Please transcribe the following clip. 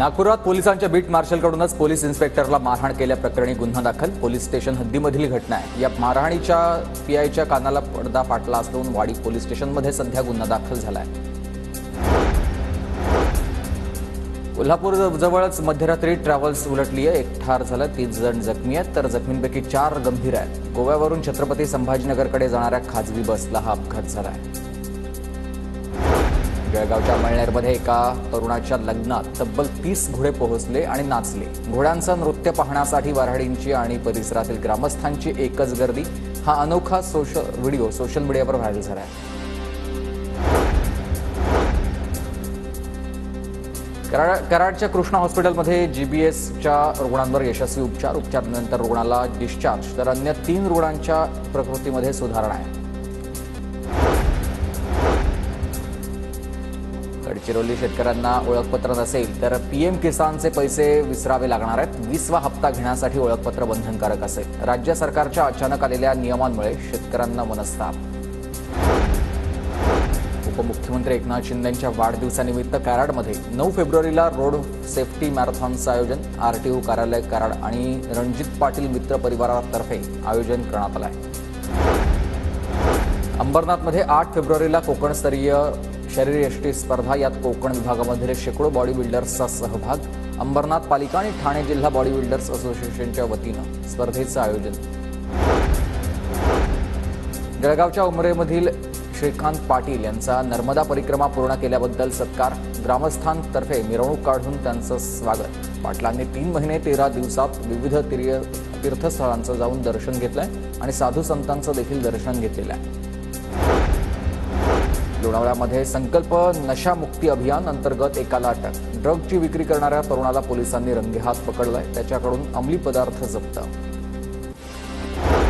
नागपुरात पोलिसांच्या bit मार्शलकडूनच police इन्स्पेक्टरला मारहाण केल्याप्रकरणी गुन्हा दाखल. पोलीस स्टेशन हद्दीमधील घटना आहे. या मारहाणीच्या पीआयच्या कानाला पडदा फाटला असून वाडी पोलीस स्टेशनमध्ये सध्या गुन्हा दाखल झाला आहे. कोल्हापूर जवळच मध्यरात्री ट्रॅव्हल्स उलटली आहे. एक ठार झालं, 3 जण जखमी आहेत, तर जखमींपैकी 4 गंभीर आहेत. गोव्यावरून छत्रपती संभाजीनगरकडे जाणाऱ्या खाजगी बसला हा अपघात झाला आहे. जळगावच्या मळनेरमध्ये एका तरुणाच्या लग्नात तब्बल 30 घोडे पोहोचले आणि नाचले. घोड्यांचं नृत्य पाहण्यासाठी वऱ्हाडींची आणि परिसरातील ग्रामस्थांची एकच गर्दी. हा अनोखा व्हिडिओ सोशल मीडियावर व्हायरल झाला आहे. कराडच्या कृष्णा हॉस्पिटलमध्ये जीबीएसच्या रुग्णांवर यशस्वी उपचारानंतर रुग्णाला डिस्चार्ज, तर अन्य 3 रुग्णांच्या प्रकृतीमध्ये सुधारणा आहे. गडचिरोली शेतकऱ्यांना ओळखपत्र नसेल तर पीएम किसानचे पैसे विसरावे लागणार आहेत. 20वा हप्ता घेण्यासाठी ओळखपत्र बंधनकारक असेल. राज्य सरकारच्या अचानक आलेल्या नियमांमुळे शेतकऱ्यांना मनस्ताप. उपमुख्यमंत्री एकनाथ शिंदेंच्या वाढदिवसानिमित्त कराडमध्ये 9 फेब्रुवारीला रोड सेफ्टी मॅरेथॉनचं आयोजन. आरटीओ कार्यालय कराड आणि रणजित पाटील मित्र परिवारातर्फे आयोजन करण्यात आलं आहे. अंबरनाथमध्ये 8 फेब्रुवारीला कोकणस्तरीय शरीरयष्टी स्पर्धा. यात कोकण विभागामधील शेकडो बॉडी बिल्डर्सचा सहभाग. अंबरनाथ पालिका आणि ठाणे जिल्हा बॉडी बिल्डर्स असोसिएशनच्या वतीनं स्पर्धेचं आयोजन. जळगावच्या उमरेमधील श्रीकांत पाटील यांचा नर्मदा परिक्रमा पूर्ण केल्याबद्दल सत्कार. ग्रामस्थांतर्फे मिरवणूक काढून त्यांचं स्वागत. पाटलांनी 3 महिने 13 दिवसात विविध तीर्थस्थळांचं जाऊन दर्शन घेतलंय आणि साधू संतांचं देखील दर्शन घेतलेलं आहे. लोणावळ्यामध्ये संकल्प नशामुक्ती अभियान अंतर्गत एकाला अटक. ड्रगची विक्री करणाऱ्या तरुणाला पोलिसांनी रंगेहात पकडलाय. त्याच्याकडून अंमली पदार्थ जप्त.